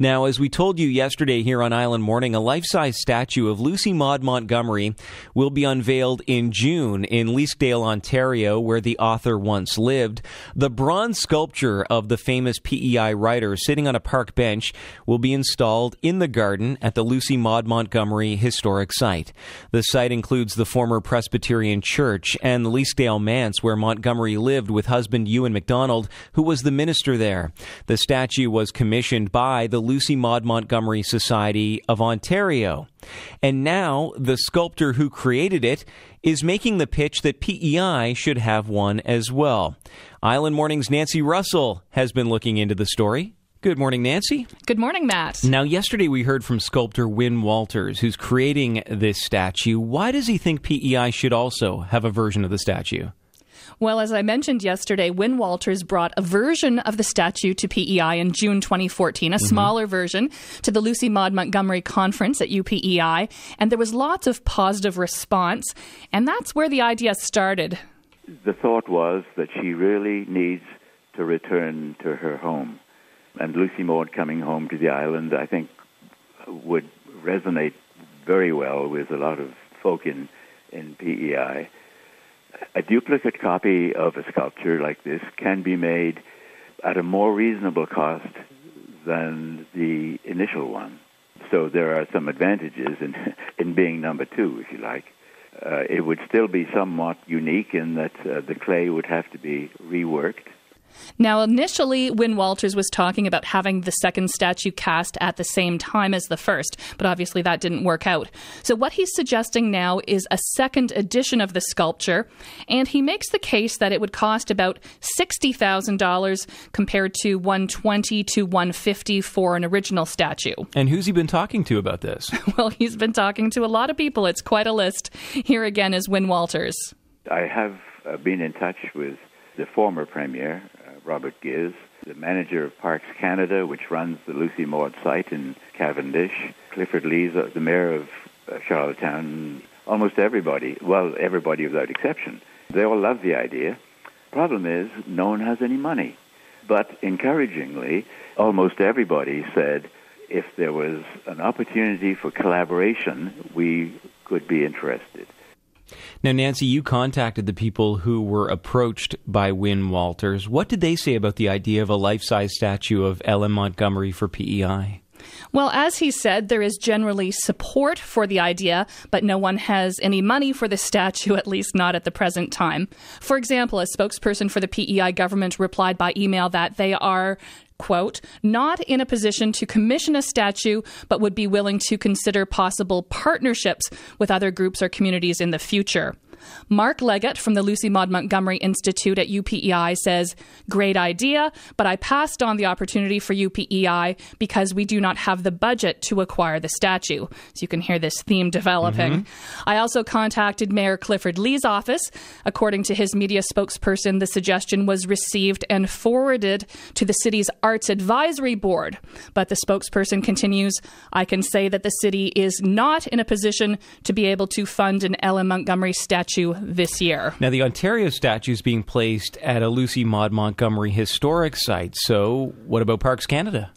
Now, as we told you yesterday here on Island Morning, a life-size statue of Lucy Maud Montgomery will be unveiled in June in Leaskdale, Ontario, where the author once lived. The bronze sculpture of the famous P.E.I. writer sitting on a park bench will be installed in the garden at the Lucy Maud Montgomery Historic Site. The site includes the former Presbyterian Church and the Leaskdale Manse, where Montgomery lived with husband Ewan MacDonald, who was the minister there. The statue was commissioned by the Lucy Maud Montgomery Society of Ontario. And now the sculptor who created it is making the pitch that P.E.I. should have one as well. Island Morning's Nancy Russell has been looking into the story. Good morning, Nancy. Good morning, Matt. Now, yesterday we heard from sculptor Win Walters, who's creating this statue. Why does he think P.E.I. should also have a version of the statue? Well, as I mentioned yesterday, Win Walters brought a version of the statue to P.E.I. in June 2014, a smaller version, to the Lucy Maud Montgomery conference at UPEI, and there was lots of positive response, and that's where the idea started. The thought was that she really needs to return to her home, and Lucy Maud coming home to the island, I think, would resonate very well with a lot of folk in P.E.I. A duplicate copy of a sculpture like this can be made at a more reasonable cost than the initial one. So there are some advantages in being number two, if you like. It would still be somewhat unique in that the clay would have to be reworked. Now, initially, Win Walters was talking about having the second statue cast at the same time as the first, but obviously that didn't work out. So what he's suggesting now is a second edition of the sculpture, and he makes the case that it would cost about $60,000 compared to $120,000 to $150,000 for an original statue. And who's he been talking to about this? Well, he's been talking to a lot of people. It's quite a list. Here again is Win Walters. I have been in touch with the former Premier, Robert Giz, the manager of Parks Canada, which runs the Lucy Maud site in Cavendish, Clifford Lees, the mayor of Charlottetown, almost everybody, well, everybody without exception. They all love the idea. Problem is, no one has any money. But encouragingly, almost everybody said if there was an opportunity for collaboration, we could be interested. Now, Nancy, you contacted the people who were approached by Win Walters. What did they say about the idea of a life-size statue of LM Montgomery for P.E.I.? Well, as he said, there is generally support for the idea, but no one has any money for the statue, at least not at the present time. For example, a spokesperson for the P.E.I. government replied by email that they are, quote, not in a position to commission a statue, but would be willing to consider possible partnerships with other groups or communities in the future. Mark Leggett from the Lucy Maud Montgomery Institute at UPEI says, great idea, but I passed on the opportunity for UPEI because we do not have the budget to acquire the statue. So you can hear this theme developing. I also contacted Mayor Clifford Lee's office. According to his media spokesperson, the suggestion was received and forwarded to the city's Arts Advisory Board. But the spokesperson continues, I can say that the city is not in a position to be able to fund an Ellen Montgomery statue this year. Now, the Ontario statue is being placed at a Lucy Maud Montgomery historic site. So what about Parks Canada?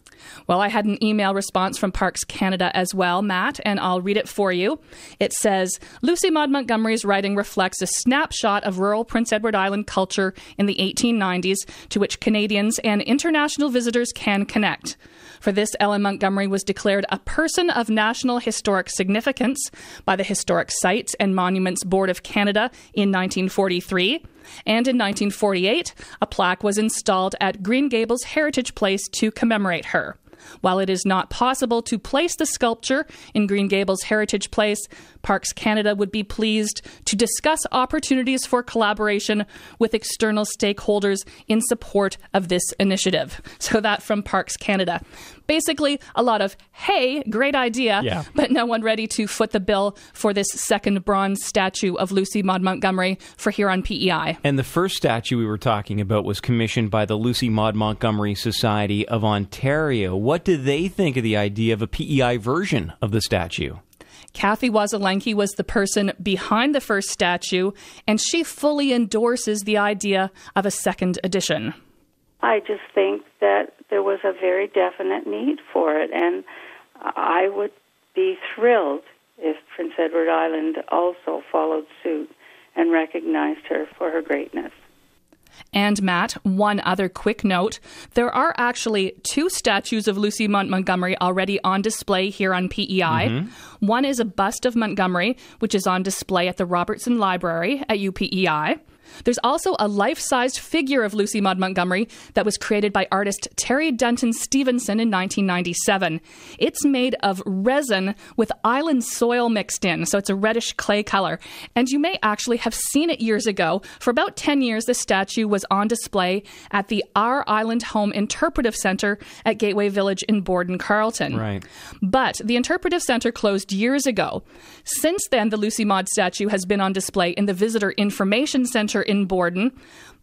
Well, I had an email response from Parks Canada as well, Matt, and I'll read it for you. It says, Lucy Maud Montgomery's writing reflects a snapshot of rural Prince Edward Island culture in the 1890s to which Canadians and international visitors can connect. For this, Ellen Montgomery was declared a person of national historic significance by the Historic Sites and Monuments Board of Canada in 1943. And in 1948, a plaque was installed at Green Gables Heritage Place to commemorate her. While it is not possible to place the sculpture in Green Gables Heritage Place, Parks Canada would be pleased to discuss opportunities for collaboration with external stakeholders in support of this initiative. So that from Parks Canada. Basically, a lot of, hey, great idea, but no one ready to foot the bill for this second bronze statue of Lucy Maud Montgomery for here on P.E.I. And the first statue we were talking about was commissioned by the Lucy Maud Montgomery Society of Ontario. What do they think of the idea of a P.E.I. version of the statue? Kathy Wazelenki was the person behind the first statue, and she fully endorses the idea of a second edition. I just think that there was a very definite need for it, and I would be thrilled if Prince Edward Island also followed suit and recognized her for her greatness. And Matt, one other quick note. There are actually 2 statues of Lucy Maud Montgomery already on display here on PEI. Mm-hmm. One is a bust of Montgomery, which is on display at the Robertson Library at UPEI. There's also a life-sized figure of Lucy Maud Montgomery that was created by artist Terry Denton Stevenson in 1997. It's made of resin with island soil mixed in, so it's a reddish clay color. And you may actually have seen it years ago. For about 10 years, the statue was on display at the Our Island Home Interpretive Center at Gateway Village in Borden-Carleton. Right. But the Interpretive Center closed years ago. Since then, the Lucy Maud statue has been on display in the Visitor Information Center in Borden.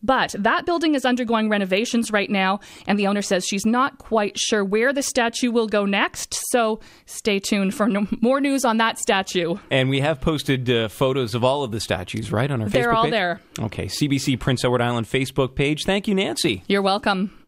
But that building is undergoing renovations right now, and the owner says she's not quite sure where the statue will go next, so stay tuned for more news on that statue. And we have posted photos of all of the statues, right, on our Facebook page? They're all there. Okay, CBC Prince Edward Island Facebook page. Thank you, Nancy. You're welcome.